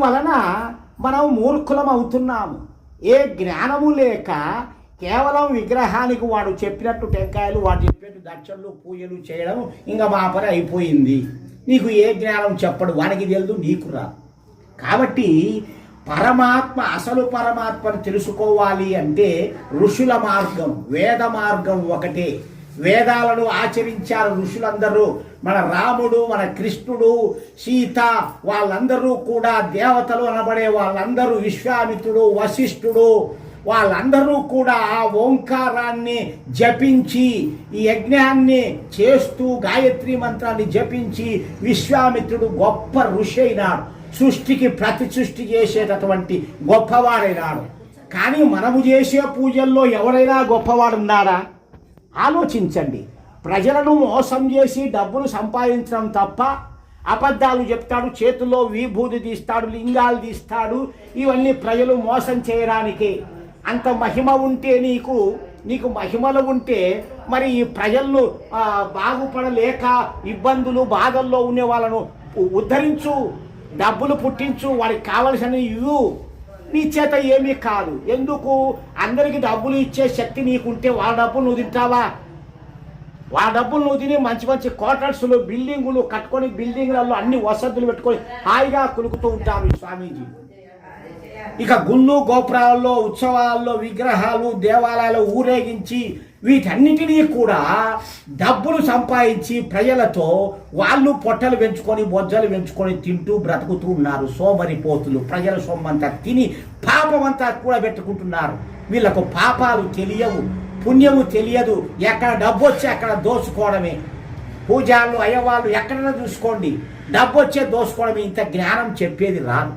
వలన మనం మూర్ఖులం అవుతున్నాము. ఏ జ్ఞానము లేక కేవలం విగ్రహానికి వాడు చెప్పినట్టు టెంకాయలు, వాడు చెప్పినట్టు దక్షిణలు పూజలు చేయడం ఇంకా మా పని అయిపోయింది. నీకు ఏ జ్ఞానం చెప్పడు, వానికి తెలుదు, నీకు రా. కాబట్టి పరమాత్మ, అసలు పరమాత్మను తెలుసుకోవాలి అంటే ఋషుల మార్గం, వేద మార్గం ఒకటే. వేదాలను ఆచరించారు ఋషులందరూ. మన రాముడు, మన కృష్ణుడు, సీత, వాళ్ళందరూ కూడా దేవతలు అనబడే వాళ్ళందరూ, విశ్వామిత్రుడు, వశిష్ఠుడు, వాళ్ళందరూ కూడా ఆ ఓంకారాన్ని జపించి ఈ యజ్ఞాన్ని చేస్తూ గాయత్రి మంత్రాన్ని జపించి విశ్వామిత్రుడు గొప్ప ఋషి అయినాడు. సృష్టికి ప్రతి సృష్టి చేసేటటువంటి గొప్పవాడైనాడు. కానీ మనము చేసే పూజల్లో ఎవరైనా గొప్పవాడున్నాడా? ఆలోచించండి. ప్రజలను మోసం చేసి డబ్బులు సంపాదించడం తప్ప, అబద్ధాలు చెప్తాడు, చేతుల్లో విభూతి తీస్తాడు, లింగాలు తీస్తాడు. ఇవన్నీ ప్రజలు మోసం చేయడానికి. అంత మహిమ ఉంటే నీకు మహిమలు ఉంటే మరి ఈ ప్రజలను బాగుపడలేక ఇబ్బందులు బాధల్లో ఉండే వాళ్ళను ఉద్ధరించు, డబ్బులు పుట్టించు, వాడికి కావలసినవి ఇవ్వు. నీ చేత ఏమీ కాదు. ఎందుకు? అందరికి డబ్బులు ఇచ్చే శక్తి నీకుంటే వాళ్ళ డబ్బులు నువ్వు తింటావా? వాళ్ళ డబ్బులు నువ్వు తిని మంచి మంచి క్వార్టర్స్లు, బిల్డింగులు కట్టుకొని, బిల్డింగ్లలో అన్ని వసతులు పెట్టుకొని హాయిగా కులుకుతూ ఉంటారు స్వామీజీ. ఇక గుళ్ళు గోపురాల్లో, ఉత్సవాల్లో విగ్రహాలు, దేవాలయాలు ఊరేగించి వీటన్నిటినీ కూడా డబ్బులు సంపాదించి ప్రజలతో వాళ్ళు పొట్టలు పెంచుకొని, బొజ్జలు పెంచుకొని తింటూ బ్రతుకుతూ ఉన్నారు. సోమరిపోతులు ప్రజల సొమ్మంతా తిని పాపమంతా కూడా పెట్టుకుంటున్నారు. వీళ్ళకు పాపాలు తెలియవు, పుణ్యము తెలియదు. ఎక్కడ డబ్బు వచ్చి అక్కడ దోచుకోవడమే. పూజారులు, అయ్యవాళ్ళు ఎక్కడైనా చూసుకోండి, డబ్బు వచ్చే దోచుకోవడమే. ఇంత జ్ఞానం చెప్పేది రాదు.